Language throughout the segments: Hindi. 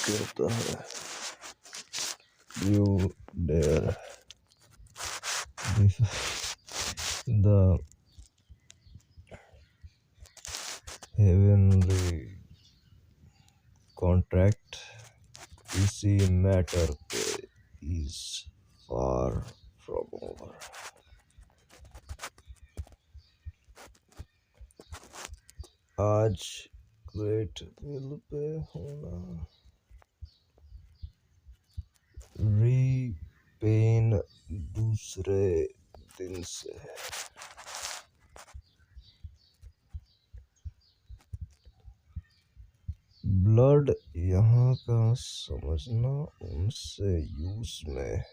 कहता है, You dare defy the heavenly contract, इसी मैटर पे is far from over। आज ग्रेट विल पे होना रीपेन दूसरे दिन से। ब्लड यहाँ का समझना उनसे यूज में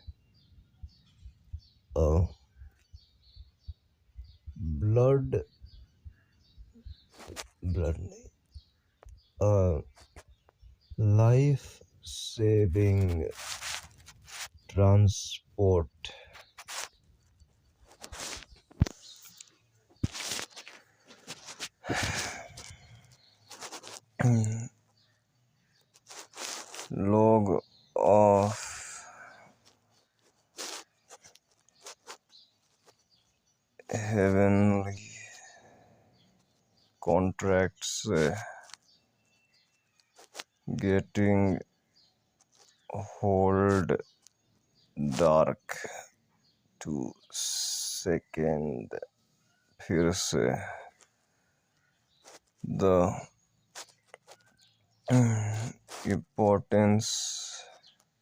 ब्लड नहीं लाइफ सेविंग ट्रांसपोर्ट लोग ऑफ हेवनली कॉन्ट्रैक्ट से getting hold dark two second फिर से द इम्पोर्टेंस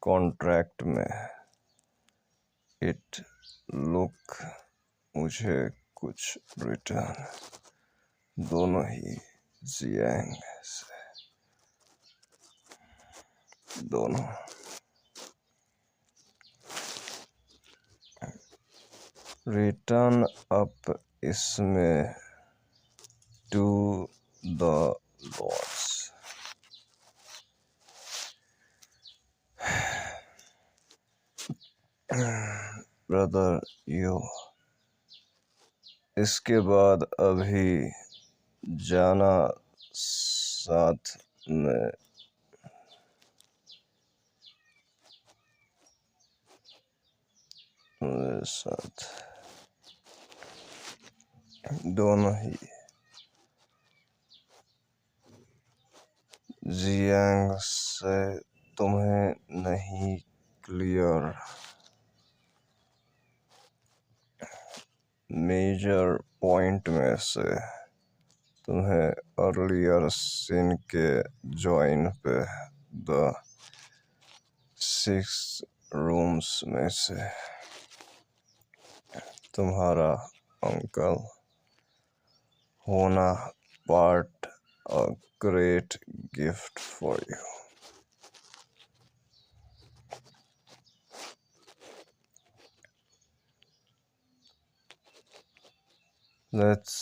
कॉन्ट्रैक्ट में इट लुक मुझे कुछ रिटर्न दोनों ही जियांग से दोनों रिटर्न अप इसमें to the lords brother you इसके बाद अभी जाना साथ में मेरे साथ दोनों ही जियांग से तुम्हें नहीं क्लियर मेजर पॉइंट में से तुम्हें अर्लियर सीन के जॉइन पे द 6 रूम्स में से तुम्हारा अंकल होना part a great gift for you. Let's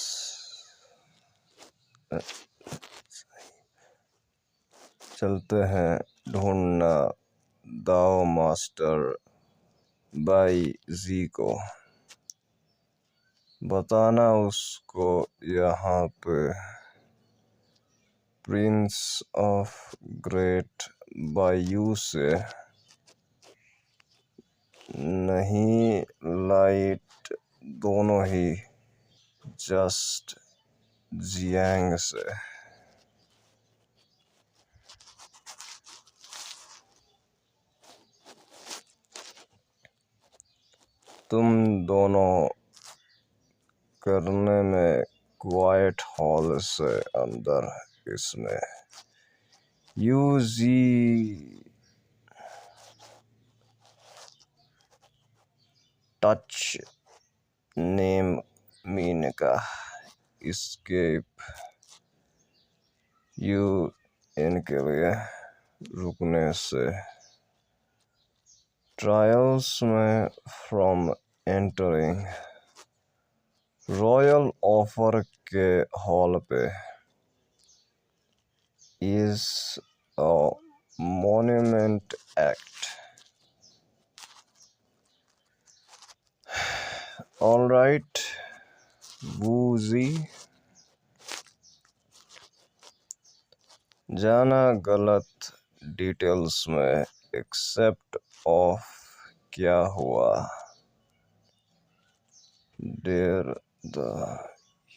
चलते हैं ढूंढना दाओ मास्टर बाई जी को, बताना उसको यहाँ पे प्रिंस ऑफ ग्रेट बायू से नहीं लाइट दोनों ही जस्ट जियांग से। तुम दोनों करने में क्वाइट हॉल से अंदर इसमें यूजी टच नेम मीन का एस्केप यू इनके लिए रुकने से ट्रायल्स में फ्रॉम एंटरिंग रॉयल ऑफर के हॉल पे is a monument act. All right Woozi, जाना गलत डिटेल्स में एक्सेप्ट ऑफ क्या हुआ? There the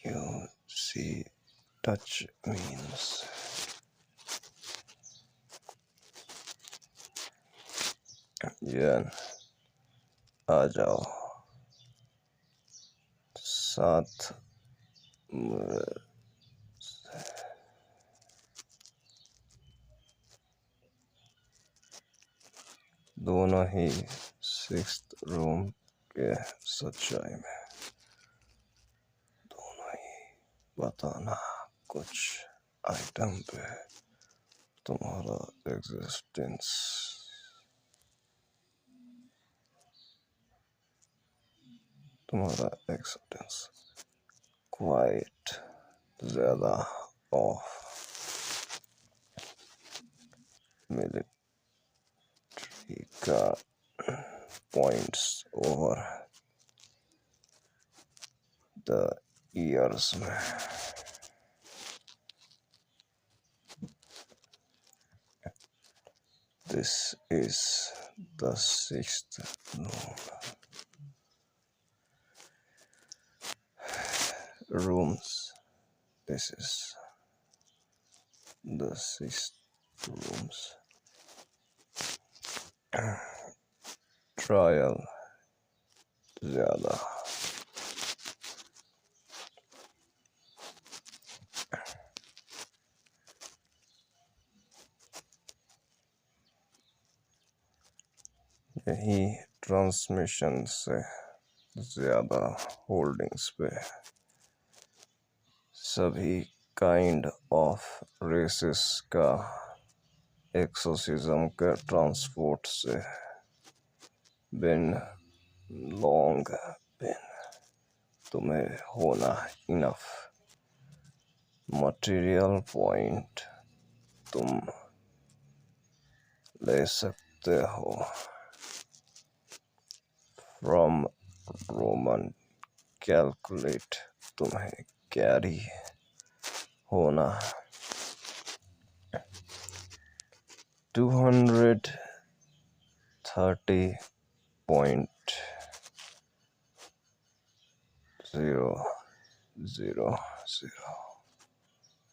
you see touch means Jain आ जाओ साथ मेरे। दोनों ही सिक्स्थ रूम के सच्चाई में दोनों ही बताना कुछ आइटम पे तुम्हारा एग्जिस्टेंस क्वाइट ज्यादा ऑफ मिलिट्री का पॉइंट्स ओवर द ईयर्स में। This is the sixth rooms. This is the sixth rooms. Trial ज़्यादा यही ट्रांसमिशन से ज़्यादा होल्डिंग्स पे सभी काइंड ऑफ रेसेस का एक्सोसिज्म के ट्रांसपोर्ट से बिन लॉन्ग बिन तुम्हें होना इनफ मटेरियल पॉइंट तुम ले सकते हो फ्रॉम रोमन कैलकुलेट तुम्हें कैरी होना 230.000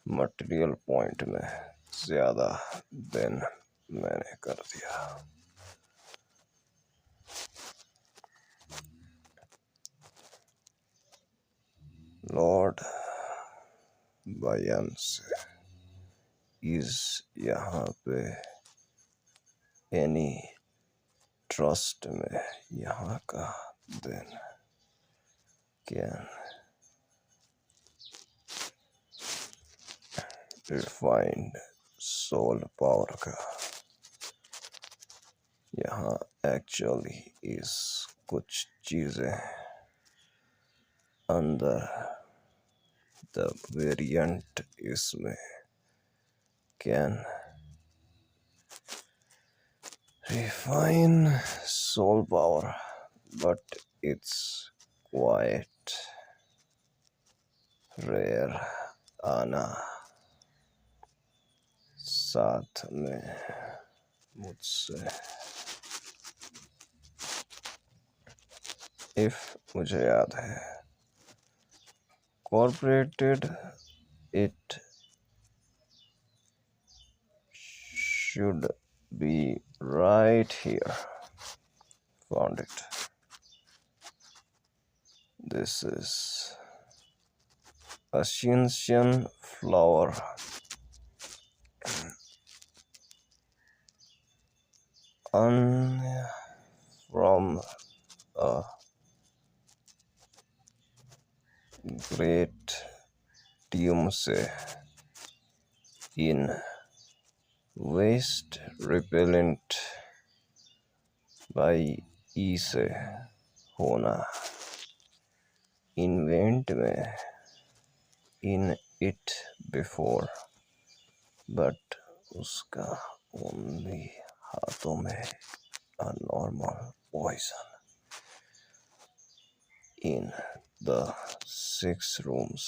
मटेरियल पॉइंट में ज़्यादा देन मैंने कर दिया। लॉर्ड बायन से इस यहाँ पे एनी ट्रस्ट में यहाँ का then can refined soul power का यहाँ एक्चुअली इस कुछ चीज़ें अंदर द वेरिएंट इसमें can refine soul power, but it's quite rare आना साथ में मुझसे। If मुझे याद है कॉर्पोरेटेड it should be right here. Found it. This is Ascension flower. From a great tomb से in waste repellent by ई से होना invent में in it before but उसका only हाथों में a normal poison in the 6 rooms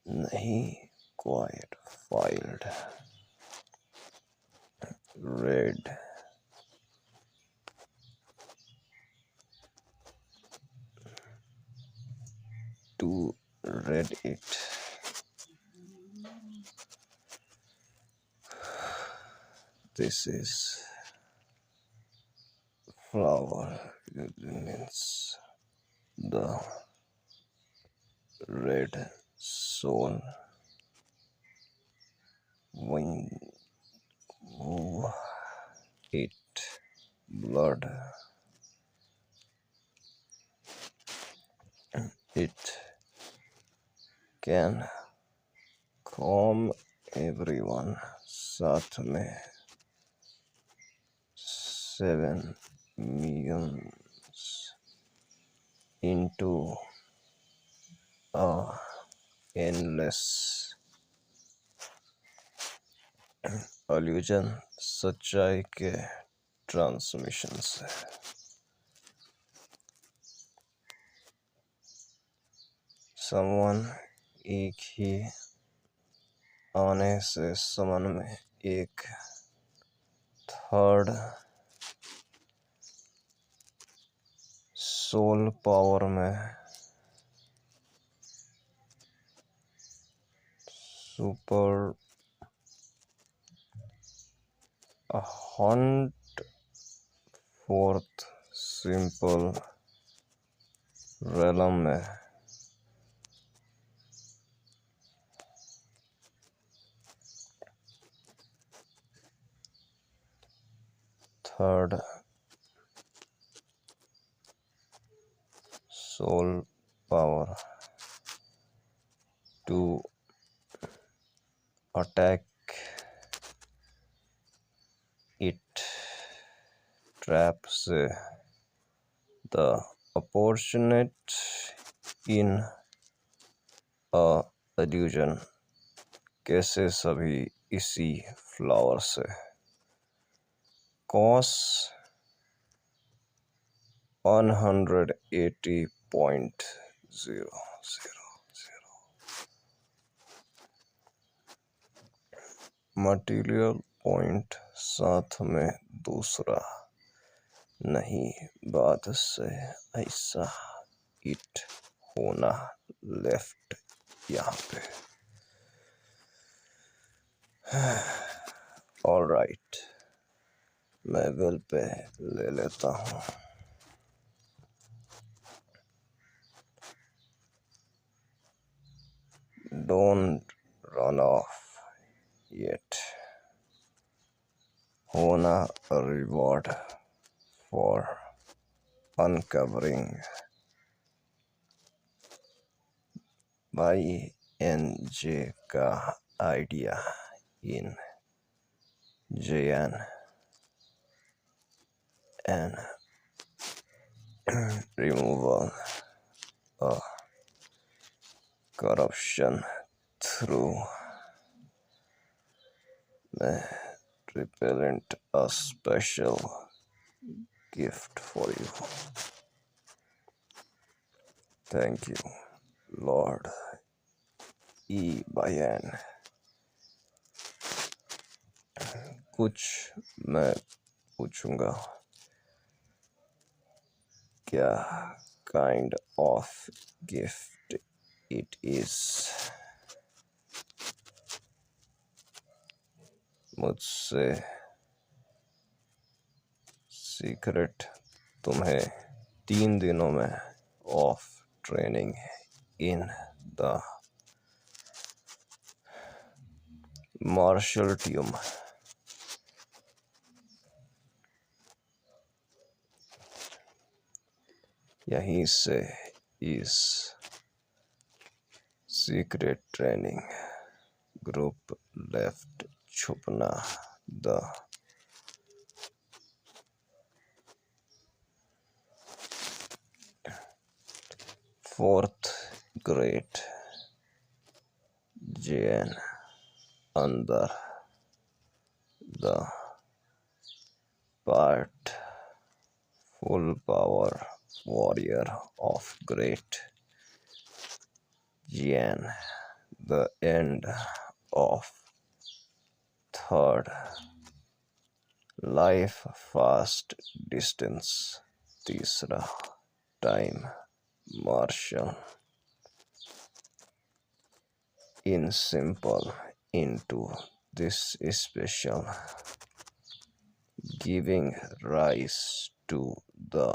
नहीं quite filed red, to red it. This is flower means the red soul wing it blood it can calm everyone साथ में 7 millions into a endless illusion सच्चाई के ट्रांसमिशन से समवन एक ही आने से समन में एक थर्ड सोल पावर में super a hunt fourth simple realm में third soul power to attack it trap से the opportunity in a illusion कैसे सभी इसी फ्लावर से cos 180.000 मटेरियल पॉइंट साथ में दूसरा नहीं बाद से ऐसा इट होना लेफ्ट यहाँ पे ऑलराइट मैं विल पे ले लेता हूँ डोंट रन ऑफ yet होना a reward for uncovering by NJ का idea in JN and removal of corruption through repellent a special gift for you. Thank you, Lord E. Bayan. कुछ मैं पूछूंगा क्या kind of gift it is मुझसे सीक्रेट तुम्हें 3 दिनों में of training in the martial team यहीं से इस सीक्रेट ट्रेनिंग ग्रुप लेफ्ट छुपना द फोर्थ ग्रेट जैन अंदर the part full power warrior of great Jian, the end of third life fast distance. तीसरा, time martial. In simple into this special, giving rise to the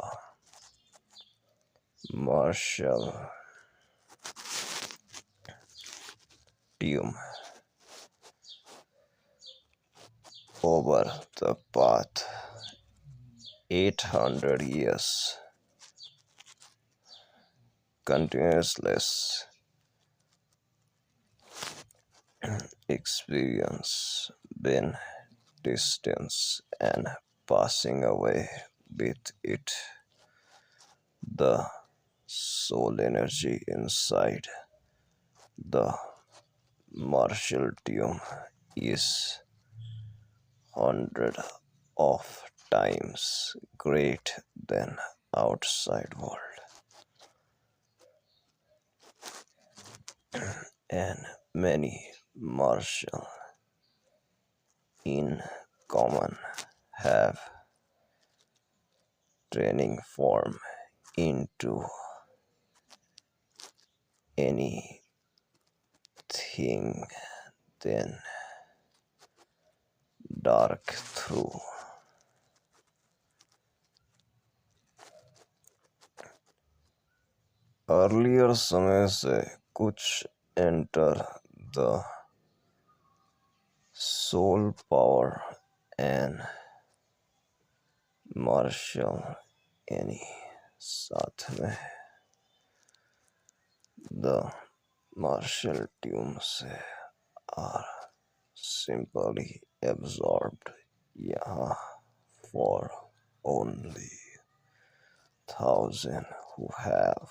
martial tomb. Over the past 800 years, continuous experience been distance and passing away with it. The soul energy inside the martial tomb is hundred of times great than outside world, and many martial in common have training form into anything then dark through earlier समय से कुछ enter the soul power and martial any साथ में the martial tomb से are simply absorbed यहाँ for only thousand who have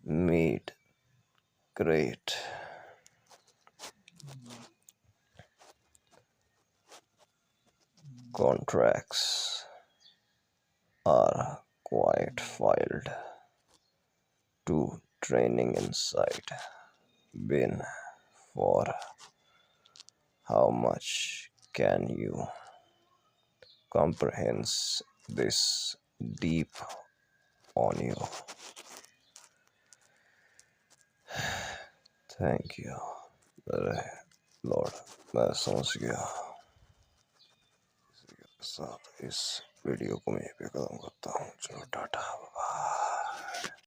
made great contracts are quite filed to training inside been for how much can you comprehend this deep on you. Thank you मेरे लॉर्ड। मैं समझ गया। इसी के साथ इस वीडियो को मैं यहीं पे खत्म करता हूँ। चलो टाटा बाय।